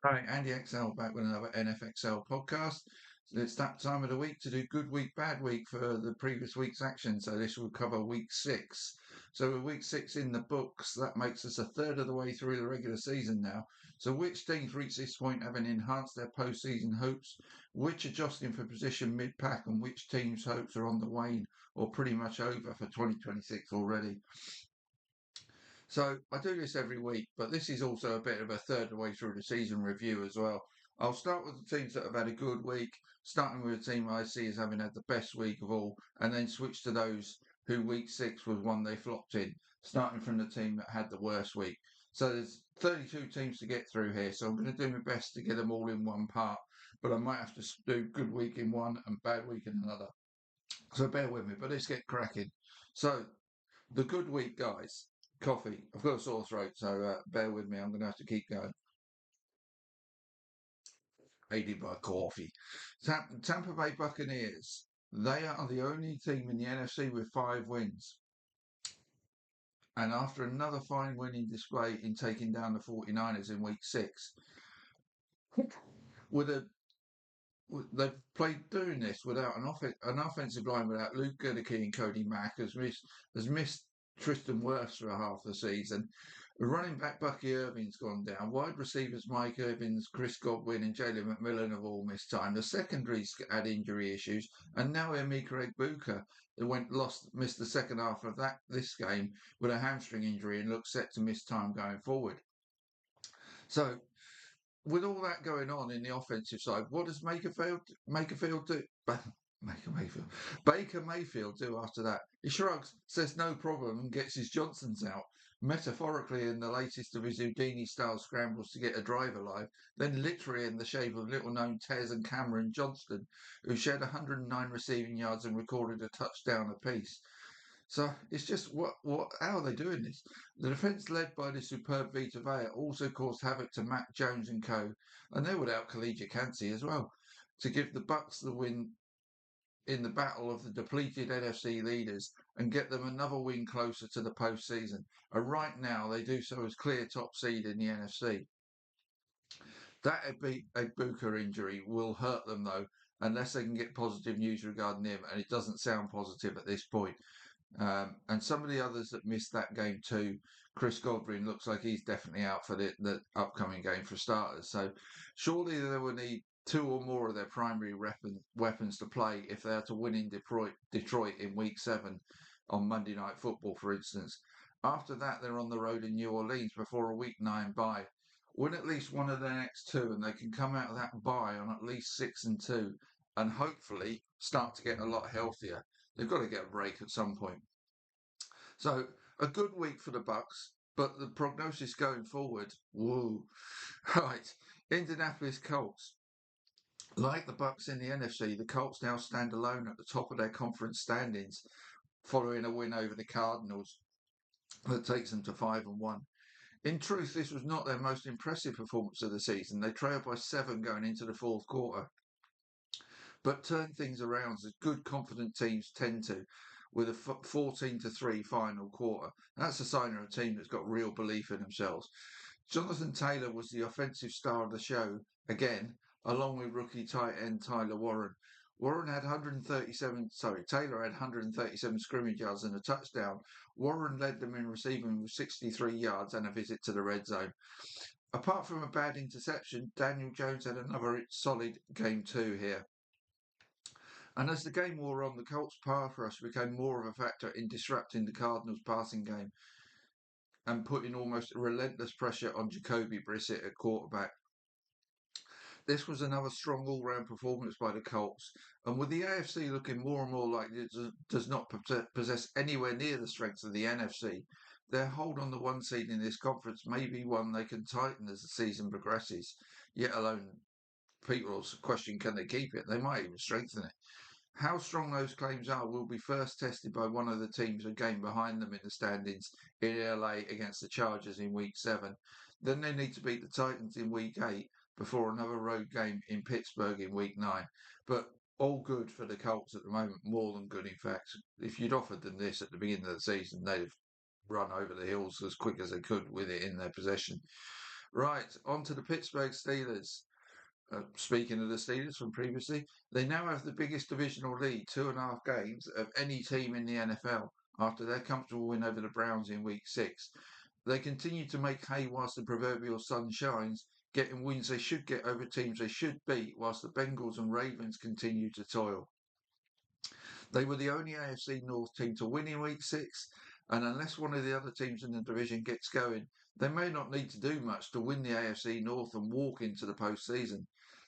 Hi, Andy XL back with another NFXL podcast. It's that time of the week to do good week, bad week for the previous week's action. So this will cover week six. So with week six in the books, that makes us a third of the way through the regular season now. So which teams reach this point having enhanced their postseason hopes, which adjusting for position mid-pack, and which teams' hopes are on the wane or pretty much over for 2026 already. So I do this every week, but this is also a bit of a third of the way through the season review as well. I'll start with the teams that have had a good week, starting with a team I see as having had the best week of all, and then switch to those who week six was one they flopped in, starting from the team that had the worst week. So there's 32 teams to get through here, so I'm going to do my best to get them all in one part, but I might have to do good week in one and bad week in another. So bear with me, but let's get cracking. So the good week, guys. Coffee. I've got a sore throat, so bear with me. I'm going to have to keep going. Aided by coffee. Tampa Bay Buccaneers. They are the only team in the NFC with 5 wins. And after another fine winning display in taking down the 49ers in week six, with a they've played doing this without an offensive line without Luke Goedeke and Cody Mack has missed Tristan Wirfs for half the season. Running back Bucky Irving's gone down. Wide receivers Mike Irvins, Chris Godwin, and Jalen McMillan have all missed time. The secondary's had injury issues, and now Emeka Egbuka missed the second half of this game with a hamstring injury and looks set to miss time going forward. So with all that going on in the offensive side, what does Baker Mayfield do? Baker Mayfield do after that? He shrugs, says no problem, and gets his Johnsons out. Metaphorically, in the latest of his Houdini-style scrambles to get a drive alive, then literally in the shape of little-known Tez and Cameron Johnston, who shared 109 receiving yards and recorded a touchdown apiece. So it's just how are they doing this? The defence led by the superb Vita Vea also caused havoc to Matt Jones and co, and they're without Khalid Kansi as well, to give the Bucks the win in the battle of the depleted NFC leaders and get them another win closer to the postseason. And right now they do so as clear top seed in the NFC. That Egbuka injury will hurt them though, unless they can get positive news regarding him, and it doesn't sound positive at this point. And some of the others that missed that game too, Chris Godwin looks like he's definitely out for the upcoming game for starters. So surely they will need two or more of their primary weapons to play if they are to win in Detroit in week seven on Monday Night Football, for instance. After that, they're on the road in New Orleans before a week 9 bye. Win at least one of their next two, and they can come out of that bye on at least 6-2, and hopefully start to get a lot healthier. They've got to get a break at some point. So a good week for the Bucks, but the prognosis going forward, whoa. Right, Indianapolis Colts. Like the Bucks in the NFC, the Colts now stand alone at the top of their conference standings, following a win over the Cardinals that takes them to 5-1. In truth, this was not their most impressive performance of the season. They trailed by 7 going into the fourth quarter, but turned things around as good, confident teams tend to, with a 14-3 final quarter. That's a sign of a team that's got real belief in themselves. Jonathan Taylor was the offensive star of the show again, along with rookie tight end Tyler Warren. Taylor had 137 scrimmage yards and a touchdown. Warren led them in receiving with 63 yards and a visit to the red zone. Apart from a bad interception, Daniel Jones had another solid game too here. And as the game wore on, the Colts' pass rush became more of a factor in disrupting the Cardinals' passing game and putting almost relentless pressure on Jacoby Brissett at quarterback. This was another strong all-round performance by the Colts, and with the AFC looking more and more like it does not possess anywhere near the strength of the NFC, their hold on the one seed in this conference may be one they can tighten as the season progresses, yet alone people question can they keep it? They might even strengthen it. How strong those claims are will be first tested by one of the teams a game behind them in the standings in LA against the Chargers in week 7. Then they need to beat the Titans in week 8 before another road game in Pittsburgh in week 9. But all good for the Colts at the moment, more than good in fact. If you'd offered them this at the beginning of the season, they'd have run over the hills as quick as they could with it in their possession. Right, on to the Pittsburgh Steelers. Speaking of the Steelers from previously, they now have the biggest divisional lead, 2.5 games, of any team in the NFL after their comfortable win over the Browns in Week 6. They continue to make hay whilst the proverbial sun shines, getting wins they should get over teams they should beat, whilst the Bengals and Ravens continue to toil. They were the only AFC North team to win in Week 6, and unless one of the other teams in the division gets going, they may not need to do much to win the AFC North and walk into the postseason.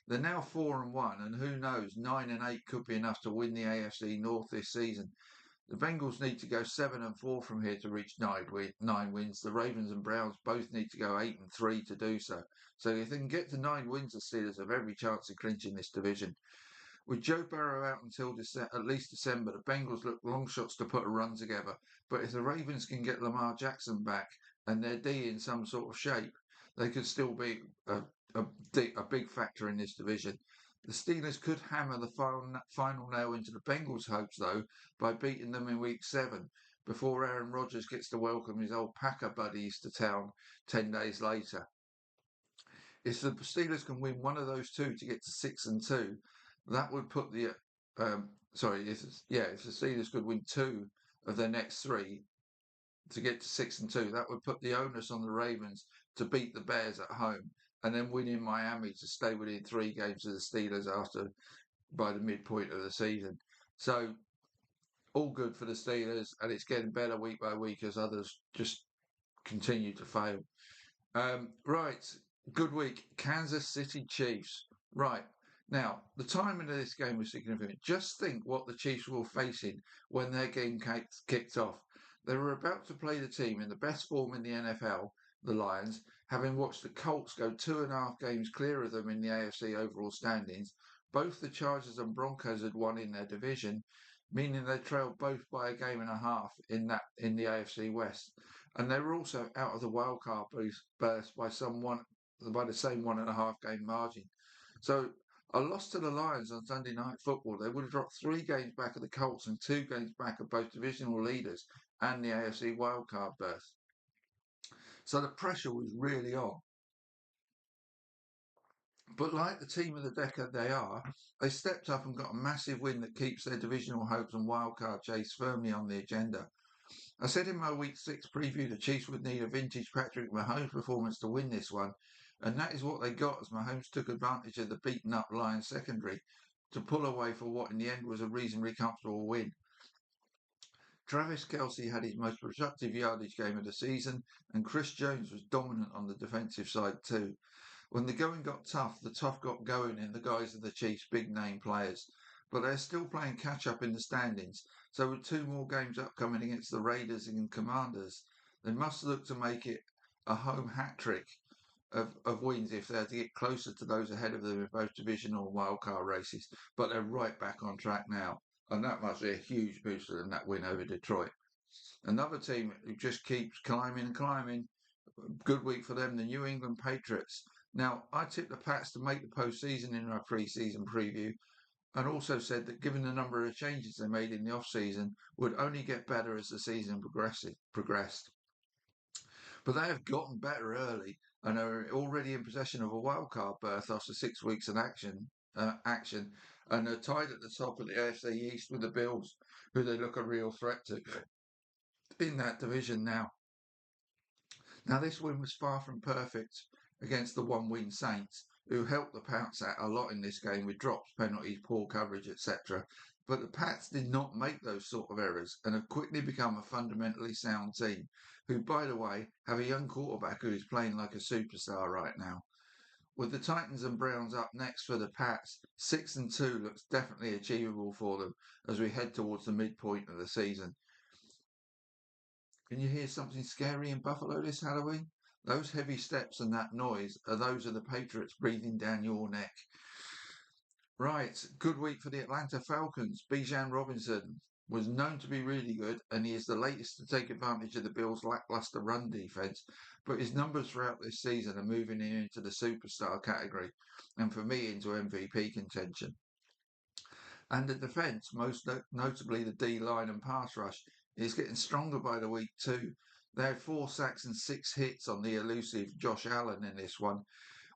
They're now 4-1, and who knows, 9-8 could be enough to win the AFC North this season. The Bengals need to go 7-4 from here to reach 9 wins. The Ravens and Browns both need to go 8-3 to do so. So if they can get to 9 wins, the Steelers have every chance of clinching this division. With Joe Burrow out until at least December, the Bengals look long shots to put a run together. But if the Ravens can get Lamar Jackson back and their D in some sort of shape, they could still be a big factor in this division. The Steelers could hammer the final nail into the Bengals' hopes, though, by beating them in Week 7 before Aaron Rodgers gets to welcome his old Packer buddies to town 10 days later. If the Steelers can win one of those two to get to 6-2, that would put the if the Steelers could win 2 of their next 3 to get to 6-2, that would put the onus on the Ravens to beat the Bears at home and then win in Miami to stay within 3 games of the Steelers by the midpoint of the season. So all good for the Steelers, and it's getting better week by week as others just continue to fail. Right, good week. Kansas City Chiefs. Right, now the timing of this game was significant. Just think what the Chiefs were facing when their game kicked off. They were about to play the team in the best form in the NFL, the Lions, having watched the Colts go 2.5 games clear of them in the AFC overall standings. Both the Chargers and Broncos had won in their division, meaning they trailed both by a game and a half in the AFC West. And they were also out of the wildcard burst by the same 1.5 game margin. So a loss to the Lions on Sunday Night Football, they would have dropped 3 games back of the Colts and 2 games back of both divisional leaders and the AFC wildcard berth. So the pressure was really on. But like the team of the decade they are, they stepped up and got a massive win that keeps their divisional hopes and wildcard chase firmly on the agenda. I said in my Week 6 preview the Chiefs would need a vintage Patrick Mahomes performance to win this one, and that is what they got as Mahomes took advantage of the beaten-up Lions secondary to pull away for what in the end was a reasonably comfortable win. Travis Kelce had his most productive yardage game of the season, and Chris Jones was dominant on the defensive side too. When the going got tough, the tough got going in the guise of the Chiefs' big-name players. But they're still playing catch-up in the standings, so with 2 more games upcoming against the Raiders and Commanders, they must look to make it a home hat-trick of wins if they're to get closer to those ahead of them in both divisional and wildcard races. But they're right back on track now, and that must be a huge boost for them, that win over Detroit. Another team who just keeps climbing and climbing, good week for them, the New England Patriots. Now, I tipped the Pats to make the postseason in our pre-season preview, and also said that given the number of changes they made in the off-season, would only get better as the season progressed. But they have gotten better early and are already in possession of a wildcard berth after 6 weeks of action, and are tied at the top of the AFC East with the Bills, who they look a real threat to in that division now. Now, this win was far from perfect against the one-win Saints, who helped the Pats out a lot in this game with drops, penalties, poor coverage, etc. But the Pats did not make those sort of errors and have quickly become a fundamentally sound team, who, by the way, have a young quarterback who is playing like a superstar right now. With the Titans and Browns up next for the Pats, 6-2 looks definitely achievable for them as we head towards the midpoint of the season. Can you hear something scary in Buffalo this Halloween? Those heavy steps and that noise are those of the Patriots breathing down your neck. Right, good week for the Atlanta Falcons. Bijan Robinson was known to be really good, and he is the latest to take advantage of the Bills' lackluster run defense. But his numbers throughout this season are moving him into the superstar category, and for me, into MVP contention. And the defence, most notably the D-line and pass rush, is getting stronger by the week too. They had 4 sacks and 6 hits on the elusive Josh Allen in this one.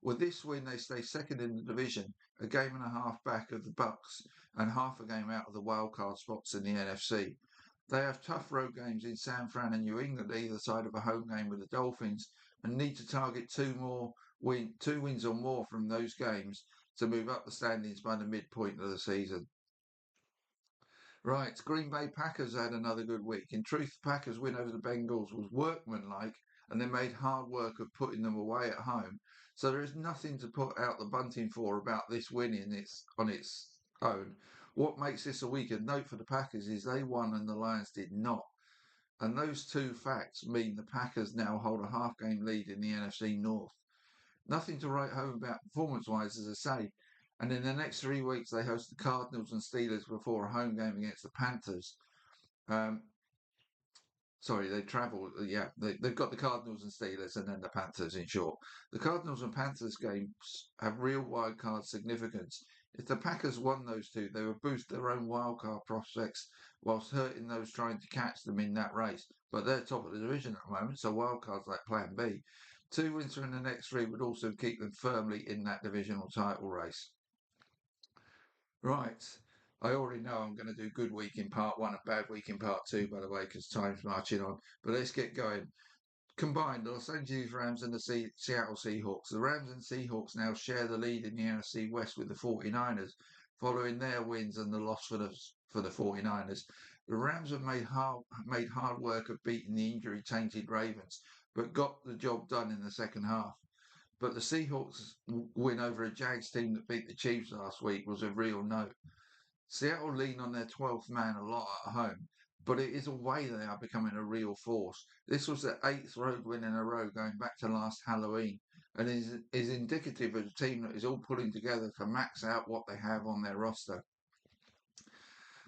With this win, they stay second in the division, a game and a half back of the Bucks, and half a game out of the wildcard spots in the NFC. They have tough road games in San Fran and New England, either side of a home game with the Dolphins, and need to target two wins or more from those games to move up the standings by the midpoint of the season. Right, Green Bay Packers had another good week. In truth, the Packers' win over the Bengals was workmanlike, and they made hard work of putting them away at home. So there is nothing to put out the bunting for about this win on its own. What makes this a week of note for the Packers is they won and the Lions did not. And those two facts mean the Packers now hold a half-game lead in the NFC North. Nothing to write home about performance-wise, as I say. And in the next 3 weeks, they host the Cardinals and Steelers before a home game against the Panthers. They travel. Yeah, they've got the Cardinals and Steelers and then the Panthers in short. The Cardinals and Panthers games have real wildcard significance. If the Packers won those two, they would boost their own wildcard prospects whilst hurting those trying to catch them in that race. But they're top of the division at the moment, so wildcard's like plan B. 2 wins from the next 3 would also keep them firmly in that divisional title race. Right. I already know I'm going to do good week in part 1 and bad week in part 2, by the way, because time's marching on. But let's get going. Combined, the Los Angeles Rams and the Seattle Seahawks. The Rams and Seahawks now share the lead in the NFC West with the 49ers, following their wins and the loss for the 49ers. The Rams have made hard work of beating the injury-tainted Ravens, but got the job done in the second half. But the Seahawks win over a Jags team that beat the Chiefs last week was of real note. Seattle lean on their 12th man a lot at home, but it is a way they are becoming a real force. This was their 8th road win in a row going back to last Halloween, and is indicative of a team that is all pulling together to max out what they have on their roster.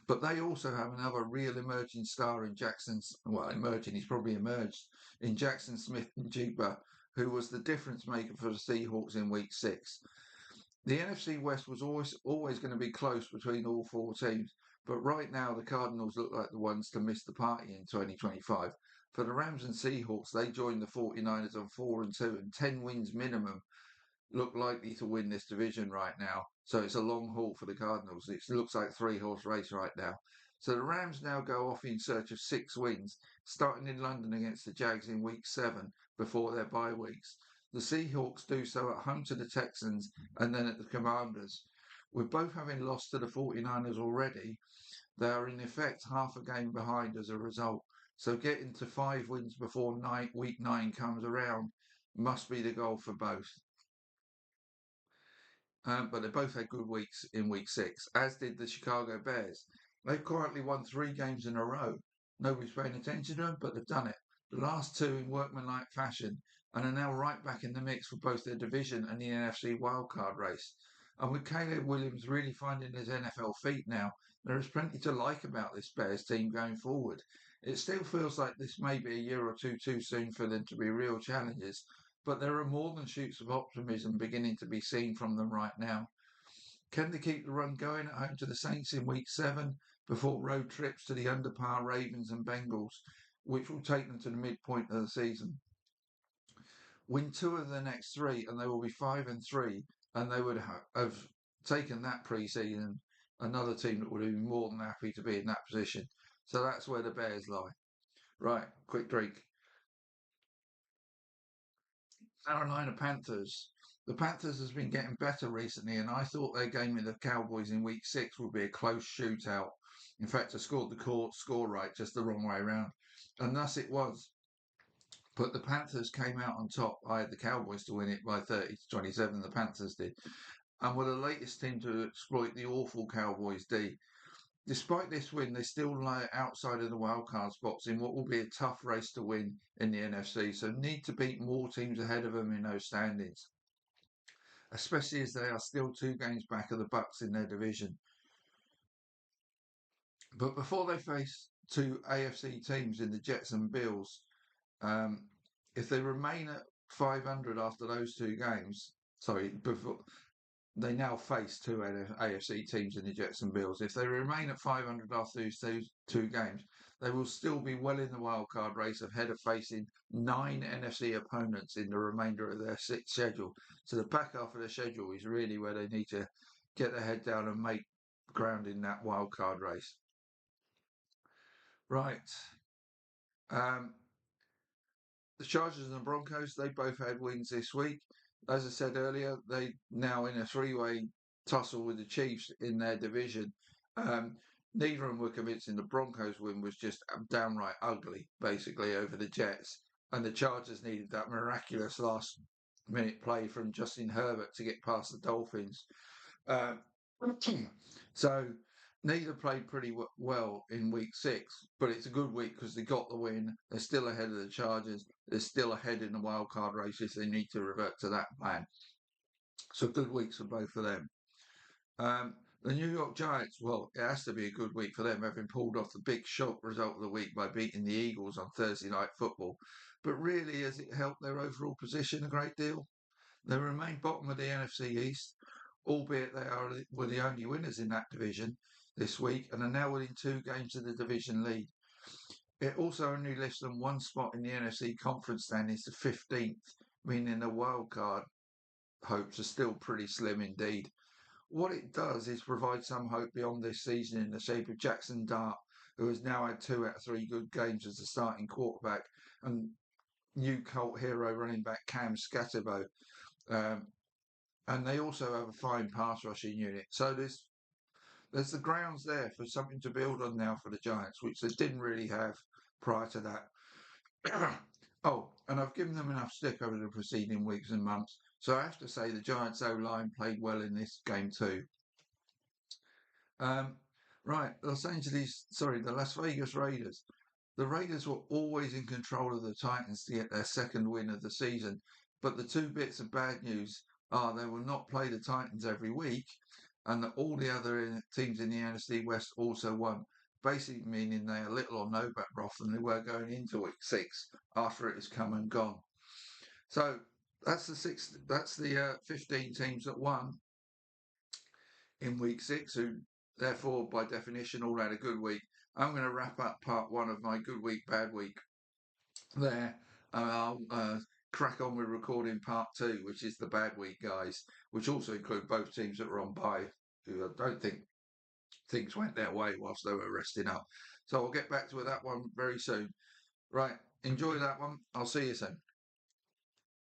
But they also have another real emerging star in he's probably emerged, in Jackson Smith-Njigba, who was the difference maker for the Seahawks in week 6. The NFC West was always going to be close between all 4 teams, but right now the Cardinals look like the ones to miss the party in 2025. For the Rams and Seahawks, they joined the 49ers on 4-2 and 10 wins minimum look likely to win this division right now. So it's a long haul for the Cardinals. It looks like 3-horse race right now. So the Rams now go off in search of 6 wins, starting in London against the Jags in week 7 before their bye weeks. The Seahawks do so at home to the Texans and then at the Commanders. With both having lost to the 49ers already, they are in effect half a game behind as a result. So getting to 5 wins before week 9 comes around must be the goal for both. But they both had good weeks in week 6, as did the Chicago Bears. They've quietly won 3 games in a row. Nobody's paying attention to them, but they've done it. The last 2 in workmanlike fashion, and are now right back in the mix for both their division and the NFC wildcard race. And with Caleb Williams really finding his NFL feet now, there is plenty to like about this Bears team going forward. It still feels like this may be a year or two too soon for them to be real challengers, but there are more than shoots of optimism beginning to be seen from them right now. Can they keep the run going at home to the Saints in week 7 before road trips to the underpar Ravens and Bengals, which will take them to the midpoint of the season? Win 2 of the next 3 and they will be 5-3, and they would have taken that pre-season another team that would have been more than happy to be in that position. So that's where the Bears lie. Right, quick drink. Carolina Panthers. The Panthers has been getting better recently, and I thought their game with the Cowboys in week 6 would be a close shootout. In fact, I scored the score right, just the wrong way around. And thus it was. But the Panthers came out on top. I had the Cowboys to win it by 30-27, the Panthers did. And were the latest team to exploit the awful Cowboys D. Despite this win, they still lie outside of the wildcard spots in what will be a tough race to win in the NFC, so need to beat more teams ahead of them in those standings, especially as they are still 2 games back of the Bucks in their division. But before they face 2 AFC teams in the Jets and Bills, if they remain at 500 after those 2 games, they now face 2 AFC teams in the Jets and Bills. If they remain at 500 after these 2 games, they will still be well in the wildcard race ahead of facing 9 NFC opponents in the remainder of their schedule. So the back half of the schedule is really where they need to get their head down and make ground in that wildcard race. Right. Um, the Chargers and the Broncos, they both had wins this week. As I said earlier, they now in a three-way tussle with the Chiefs in their division. Neither of them were convincing. The Broncos win was just downright ugly, basically, over the Jets. And the Chargers needed that miraculous last-minute play from Justin Herbert to get past the Dolphins. So neither played pretty well in week 6, but it's a good week because they got the win. They're still ahead of the Chargers. They're still ahead in the wild card races. They need to revert to that plan. So good weeks for both of them. The New York Giants, well, it has to be a good week for them, having pulled off the big shock result of the week by beating the Eagles on Thursday Night Football. But really, has it helped their overall position a great deal? They remain bottom of the NFC East, albeit were the only winners in that division this week and are now within 2 games of the division lead. It also only lifts them 1 spot in the NFC conference standings to 15th, meaning the wild card hopes are still pretty slim indeed. What it does is provide some hope beyond this season in the shape of Jackson Dart, who has now had 2 out of 3 good games as a starting quarterback, and new cult hero running back Cam Scatterbo. And they also have a fine pass rushing unit. So there's the grounds there for something to build on now for the Giants, which they didn't really have prior to that. Oh, and I've given them enough stick over the preceding weeks and months, so I have to say the Giants O-line played well in this game too. Right, the Las Vegas Raiders. The Raiders were always in control of the Titans to get their second win of the season, but the 2 bits of bad news are they will not play the Titans every week, and that all the other teams in the NFC West also won, basically meaning they are little or no better off than they were going into week 6 after it has come and gone. So that's the 15 teams that won in week 6, who therefore by definition all had a good week. I'm going to wrap up part 1 of my good week, bad week there. I'll crack on with recording part 2, which is the bad week guys, which also include both teams that were on bye, who I don't think things went their way whilst they were resting up. So I'll get back to that one very soon. Right, enjoy that one. I'll see you soon.